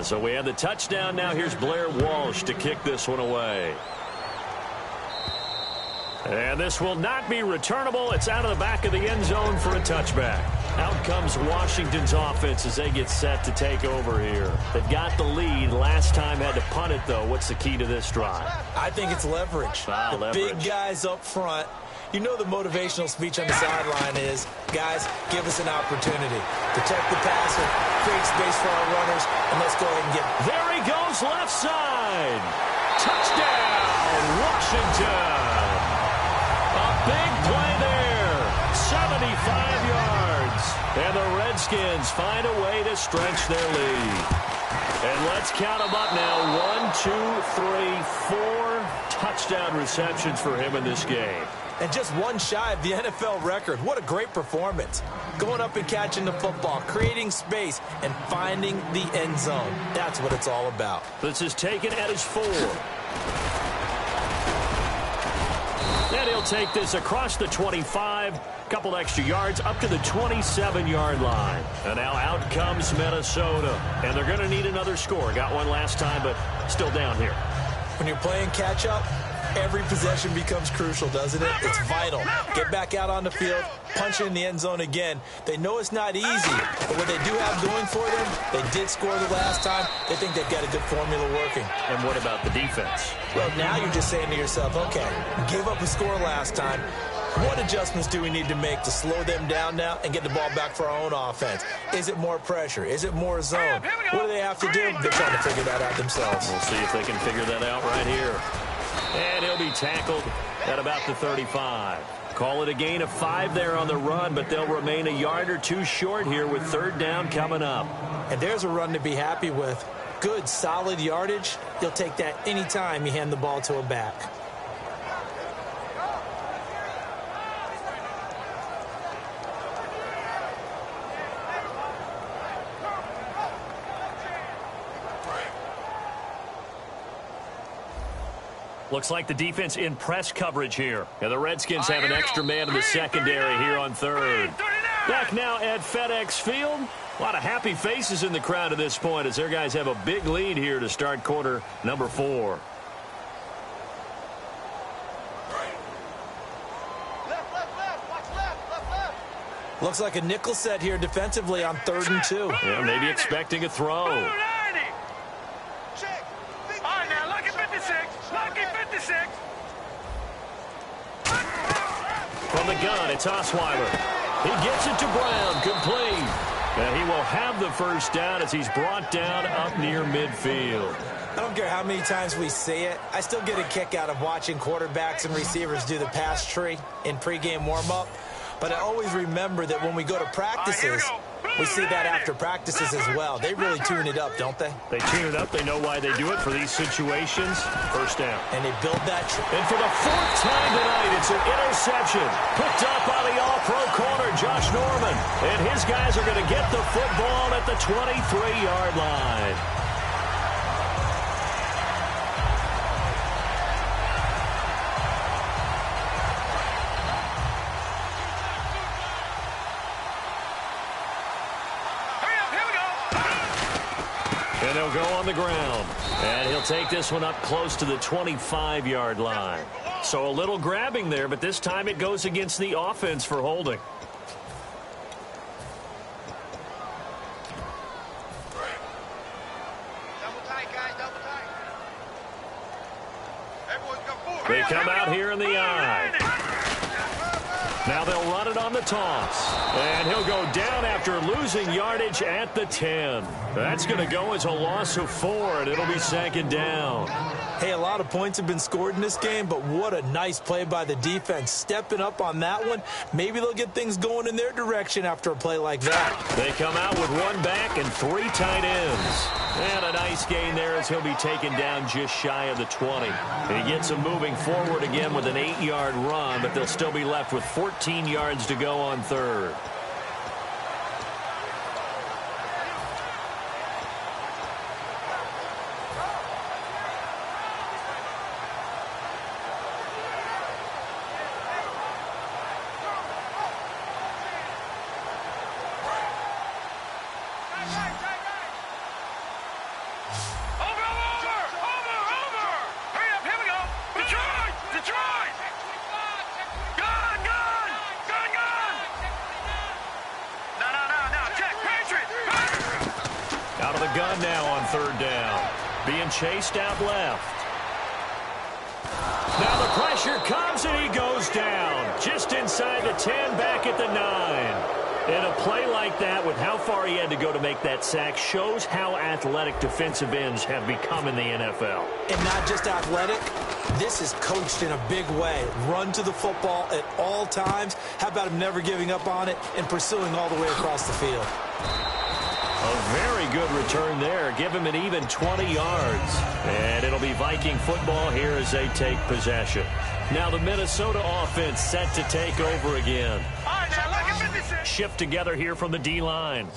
S7: So we have the touchdown. Now here's Blair Walsh to kick this one away. And this will not be returnable. It's out of the back of the end zone for a touchback. Out comes Washington's offense as they get set to take over here. They've got the lead. Last time had to punt it, though. What's the key to this drive?
S8: I think it's leverage. Big guys up front. You know the motivational speech on the sideline is, guys, give us an opportunity. Protect the passer, create space for our runners, and let's go ahead and get it.
S7: There he goes, left side. Touchdown, Washington. A big play there. 75 yards. And the Redskins find a way to stretch their lead. And let's count them up now. 1, 2, 3, 4 touchdown receptions for him in this game.
S8: And just one shy of the NFL record. What a great performance. Going up and catching the football, creating space, and finding the end zone. That's what it's all about.
S7: This is taken at his 4. And he'll take this across the 25, couple extra yards up to the 27-yard line. And now out comes Minnesota. And they're going to need another score. Got one last time, but still down here.
S8: When you're playing catch-up, every possession becomes crucial, doesn't it? It's vital. Get back out on the field, punch it in the end zone again. They know it's not easy, but what they do have going for them, they did score the last time. They think they've got a good formula working.
S7: And what about the defense?
S8: Well, now you're just saying to yourself, okay, give up a score last time. What adjustments do we need to make to slow them down now and get the ball back for our own offense? Is it more pressure? Is it more zone? What do they have to do? They're trying to figure that out themselves.
S7: We'll see if they can figure that out right here. And he'll be tackled at about the 35. Call it a gain of 5 there on the run, but they'll remain a yard or two short here with third down coming up.
S8: And there's a run to be happy with. Good, solid yardage. You'll take that any time you hand the ball to a back.
S7: Looks like the defense in press coverage here. And the Redskins have an extra man in the secondary here on third. Back now at FedEx Field. A lot of happy faces in the crowd at this point as their guys have a big lead here to start quarter number 4.
S8: Looks like a nickel set here defensively on 3rd and 2.
S7: Yeah, maybe expecting a throw. From the gun, it's Osweiler. He gets it to Brown, complete. And he will have the first down as he's brought down up near midfield.
S8: I don't care how many times we see it. I still get a kick out of watching quarterbacks and receivers do the pass tree in pregame warm-up. But I always remember that when we go to practices, we see that after practices as well. They really tune it up, don't they?
S7: They tune it up. They know why they do it for these situations. First down.
S8: And they build that.
S7: And for the 4th time tonight, it's an interception. Picked up by the all-pro corner, Josh Norman. And his guys are going to get the football at the 23-yard line. And they'll go on the ground. And he'll take this one up close to the 25-yard line. So a little grabbing there, but this time it goes against the offense for holding. They come out here in the eye. Now they'll run it on the toss. And he'll go down after losing yardage at the 10. That's going to go as a loss of 4, and it'll be 2nd down.
S8: Hey, a lot of points have been scored in this game, but what a nice play by the defense. Stepping up on that one. Maybe they'll get things going in their direction after a play like that.
S7: They come out with 1 back and 3 tight ends. And a nice gain there as he'll be taken down just shy of the 20. And he gets him moving forward again with an 8-yard run, but they'll still be left with 14 yards to go on 3rd. Out of the gun now on 3rd down. Being chased out left. Now the pressure comes and he goes down. Just inside the 10, back at the 9. And a play like that with how far he had to go to make that sack shows how athletic defensive ends have become in the NFL.
S8: And not just athletic. This is coached in a big way. Run to the football at all times. How about him never giving up on it and pursuing all the way across the field?
S7: A very good return there. Give him an even 20 yards. And it'll be Viking football here as they take possession. Now the Minnesota offense set to take over again. Shift together here from the D-line.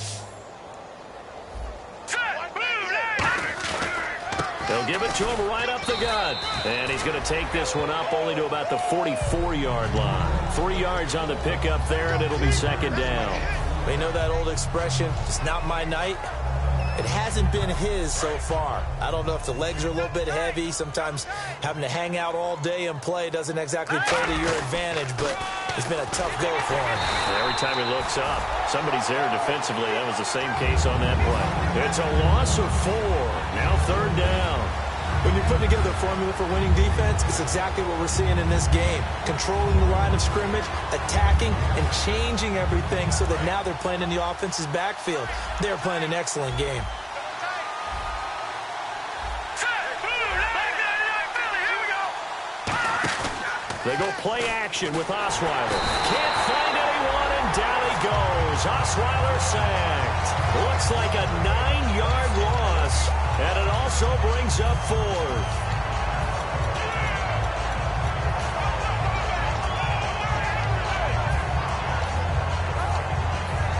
S7: They'll give it to him right up the gut. And he's going to take this one up only to about the 44-yard line. 3 yards on the pickup there, and it'll be second down.
S8: We know that old expression, it's not my night. It hasn't been his so far. I don't know if the legs are a little bit heavy. Sometimes having to hang out all day and play doesn't exactly play to your advantage, but it's been a tough go for him.
S7: Every time he looks up, somebody's there defensively. That was the same case on that play. It's a loss of 4. Now third down.
S8: When you're putting together a formula for winning defense, it's exactly what we're seeing in this game. Controlling the line of scrimmage, attacking, and changing everything so that now they're playing in the offense's backfield. They're playing an excellent game.
S7: They go play action with Osweiler. Can't find anyone, and down he goes. Osweiler sacked. Looks like a 9-yard loss, and it also brings up 4th.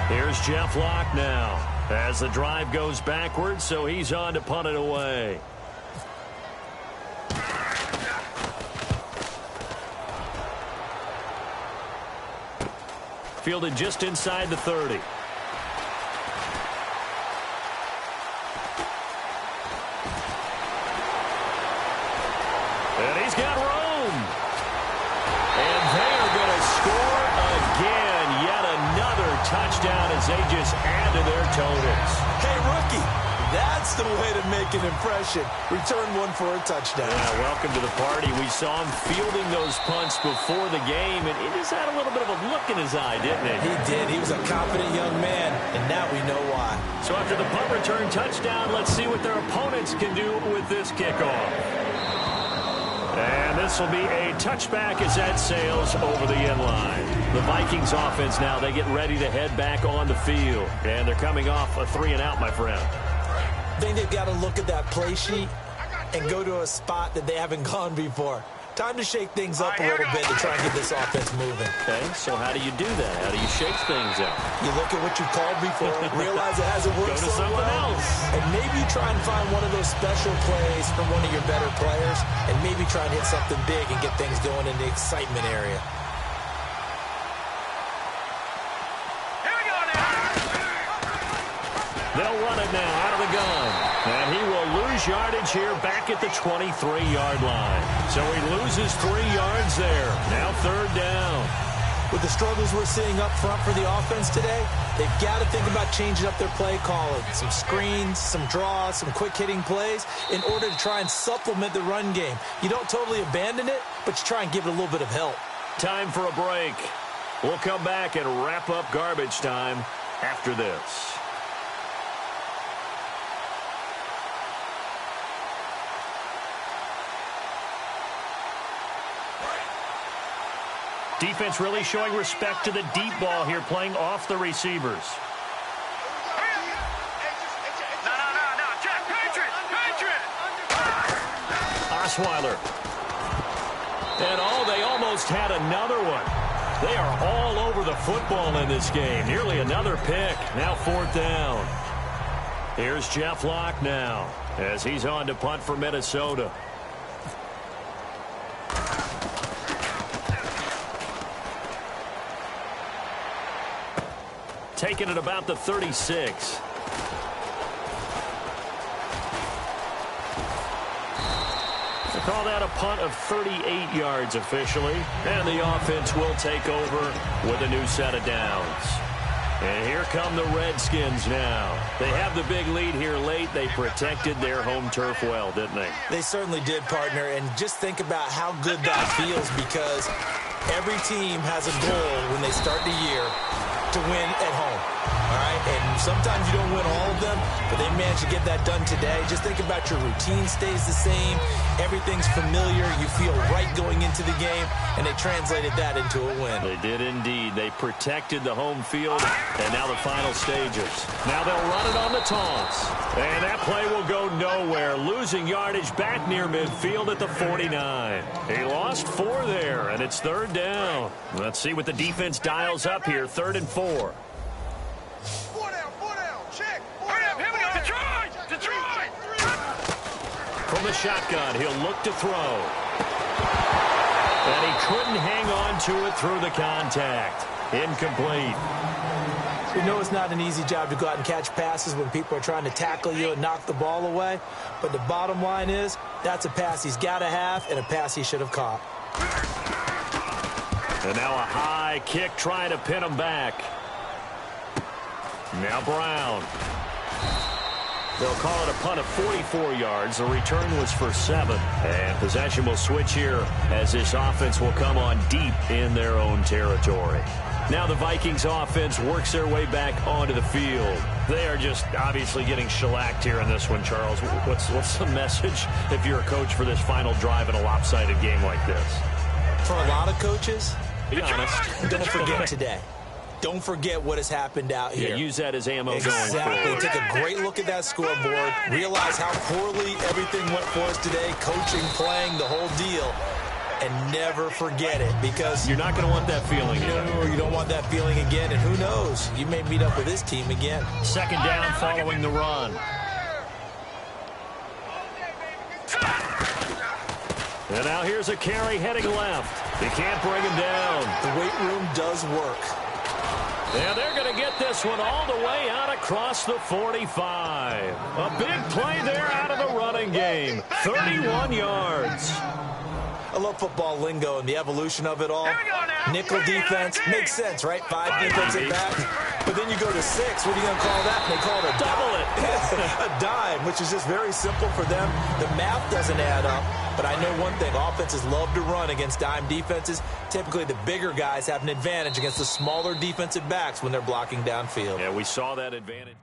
S7: Here's Jeff Locke now as the drive goes backwards, so he's on to punt it away. Fielded just inside the 30. And he's got room. And they are going to score again. Yet another touchdown as they just add to their totals.
S8: Hey, rookie, that's the way to make an impression. Return one for a touchdown.
S7: Yeah, welcome to the party. We saw him fielding those punts before the game, and it just had a little bit of a look in his eye, didn't it?
S8: He did. He was a confident young man, and now we know why.
S7: So after the punt return touchdown, let's see what their opponents can do with this kickoff. And this will be a touchback as that sails over the end line. The Vikings offense now, they get ready to head back on the field. And they're coming off a 3-and-out, my friend.
S8: I think they've got to look at that play sheet and go to a spot that they haven't gone before. Time to shake things up a little bit to try and get this offense moving.
S7: Okay, so how do you do that? How do you shake things up?
S8: You look at what you called before, realize it hasn't worked
S7: so
S8: well,
S7: else.
S8: and maybe you try and find one of those special plays from one of your better players, and maybe try and hit something big and get things going in the excitement area.
S9: Here we go now.
S7: They'll run it now out of the gun. And he will lose yardage here back at the 23-yard line. So he loses 3 yards there. Now third down.
S8: With the struggles we're seeing up front for the offense today, they've got to think about changing up their play calling. Some screens, some draws, some quick-hitting plays in order to try and supplement the run game. You don't totally abandon it, but you try and give it a little bit of help.
S7: Time for a break. We'll come back and wrap up garbage time after this. Defense really showing respect to the deep ball here, playing off the receivers.
S9: No, Jack, Patriot!
S7: Osweiler. And they almost had another one. They are all over the football in this game. Nearly another pick. Now fourth down. Here's Jeff Locke now as he's on to punt for Minnesota. Taking it about the 36. They call that a punt of 38 yards officially. And the offense will take over with a new set of downs. And here come the Redskins now. They have the big lead here late. They protected their home turf well, didn't they?
S8: They certainly did, partner. And just think about how good that feels, because every team has a goal when they start the year to win at home. All right, and sometimes you don't win all of them, but they managed to get that done today. Just think about your routine stays the same. Everything's familiar. You feel right going into the game, and they translated that into a win.
S7: They did indeed. They protected the home field, and now the final stages. Now they'll run it on the toss. And that play will go nowhere, losing yardage back near midfield at the 49. He lost 4 there, and it's third down. Let's see what the defense dials up here, 3rd and 4.
S9: 4 down, check. 4 down, here we go, Detroit!
S7: From From the shotgun, he'll look to throw. And he couldn't hang on to it through the contact. Incomplete.
S8: We know it's not an easy job to go out and catch passes when people are trying to tackle you and knock the ball away. But the bottom line is, that's a pass he's got to have and a pass he should have caught.
S7: And now a high kick trying to pin him back. Now Brown. They'll call it a punt of 44 yards. The return was for 7. And possession will switch here as this offense will come on deep in their own territory. Now the Vikings offense works their way back onto the field. They are just obviously getting shellacked here in this one, Charles. What's the message if you're a coach for this final drive in a lopsided game like this?
S8: For a lot of coaches,
S7: be honest,
S8: don't forget today. Don't forget what has happened out here.
S7: Yeah, use that as ammo going
S8: Exactly.
S7: forward.
S8: Take a great look at that scoreboard. Realize how poorly everything went for us today. Coaching, playing, the whole deal. And never forget it, because
S7: you're not going to want that feeling again.
S8: No, you don't want that feeling again. And who knows? You may meet up with this team again.
S7: Second down following the run. And now here's a carry heading left. They can't bring him down.
S8: The weight room does work.
S7: And they're going to get this one all the way out across the 45. A big play there out of the running game. 31 yards.
S8: I love football lingo and the evolution of it all. Nickel defense makes sense, right? 5 defensive backs. But then you go to 6. What are you going to call that? And they call it a
S7: double it.
S8: A dime, which is just very simple for them. The math doesn't add up. But I know one thing. Offenses love to run against dime defenses. Typically, the bigger guys have an advantage against the smaller defensive backs when they're blocking downfield.
S7: Yeah, we saw that advantage.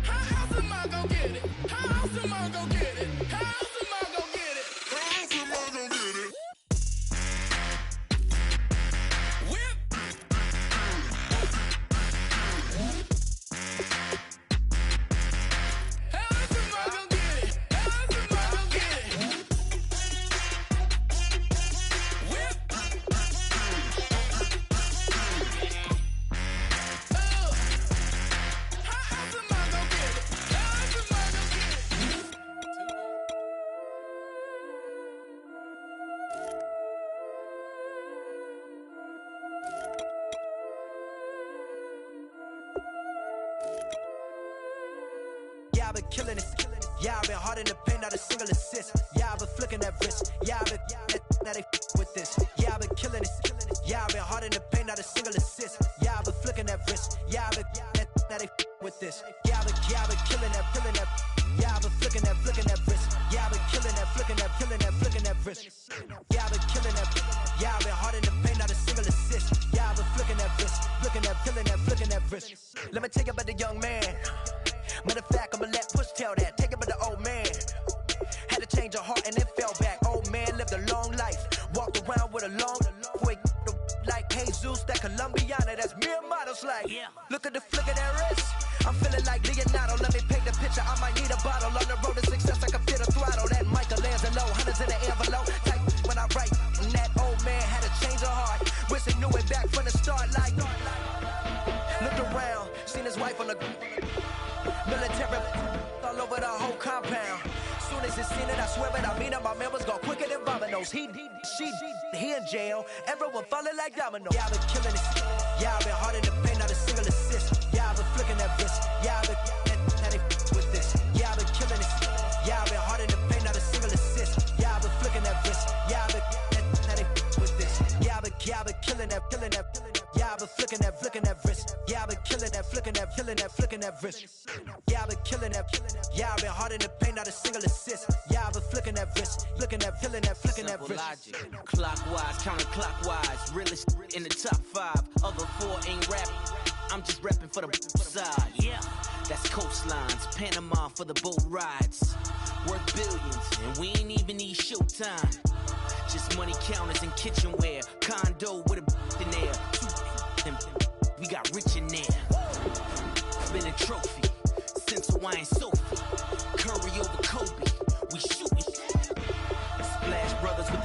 S2: How else am I gonna get it? How else am I gonna get it? How else am
S10: I've been killing it. Yeah, I've been hard in the paint, not a single assist. Yeah, I've been flicking that wrist. Yeah, I've been now they with this. Yeah, I've been killing it. Yeah, I've been hard in the paint, not a single assist. Yeah, I've been flicking that wrist. Yeah, I've been now they with this. Yeah, I've been killing that. Yeah, I've been flicking that wrist. Yeah, I've been killing that, flicking that wrist. Yeah, I've been killing that. Yeah, I've been hard in the paint, not a single assist. Yeah, I've been flicking that wrist, flicking that wrist. Let me tell you about the young man. Matter of fact, I'ma let Push tell that. Take it about the old man. Had to change her heart and then fell back. Old man lived a long life. Walked around with a long quick like Jesus, that Colombiana, that's mere models like. Yeah. Look at the flick of that wrist. I'm feeling like Leonardo. Let me paint the picture. I might need a bottle. On the road to success, I can feel the throttle. That Michelangelo, hundreds in the envelope. Type when I write. And that old man had to change her heart. Wish he knew it back from the start. Like, looked around, seen his wife on the military all over the whole compound. Soon as he seen it, I swear it, I mean it, my man was gone quicker than Vominos. He in jail, everyone falling like dominoes. Yeah, I've been killing it. Yeah, I've been hard in the paint, not a single assist. Yeah, I've been flicking that wrist. Yeah, I've been now they with this. Yeah, I've been killing it. Yeah, I've been hard in the paint, not a single assist. Yeah, I've been flicking that wrist. Yeah, I've been now they with this. Yeah, I've been killing that. Yeah, I've been flicking that wrist. Yeah, I've been killing that, flicking that wrist. Yeah, I've been killing that. Yeah, I've been hard in the paint, not a single assist. Yeah, I've been flicking that wrist, flicking that wrist.
S11: Logic, clockwise, counterclockwise, realest in the top 5. Other 4 ain't rap. I'm just repping for the side. Yeah, that's coastlines, Panama for the boat rides. Worth billions, and we ain't even need showtime. Just money counters and kitchenware, condo with a in there. We got rich in there. Been a trophy since Hawaiian Sophie. Curry over Kobe. We shootin'. Splash Brothers with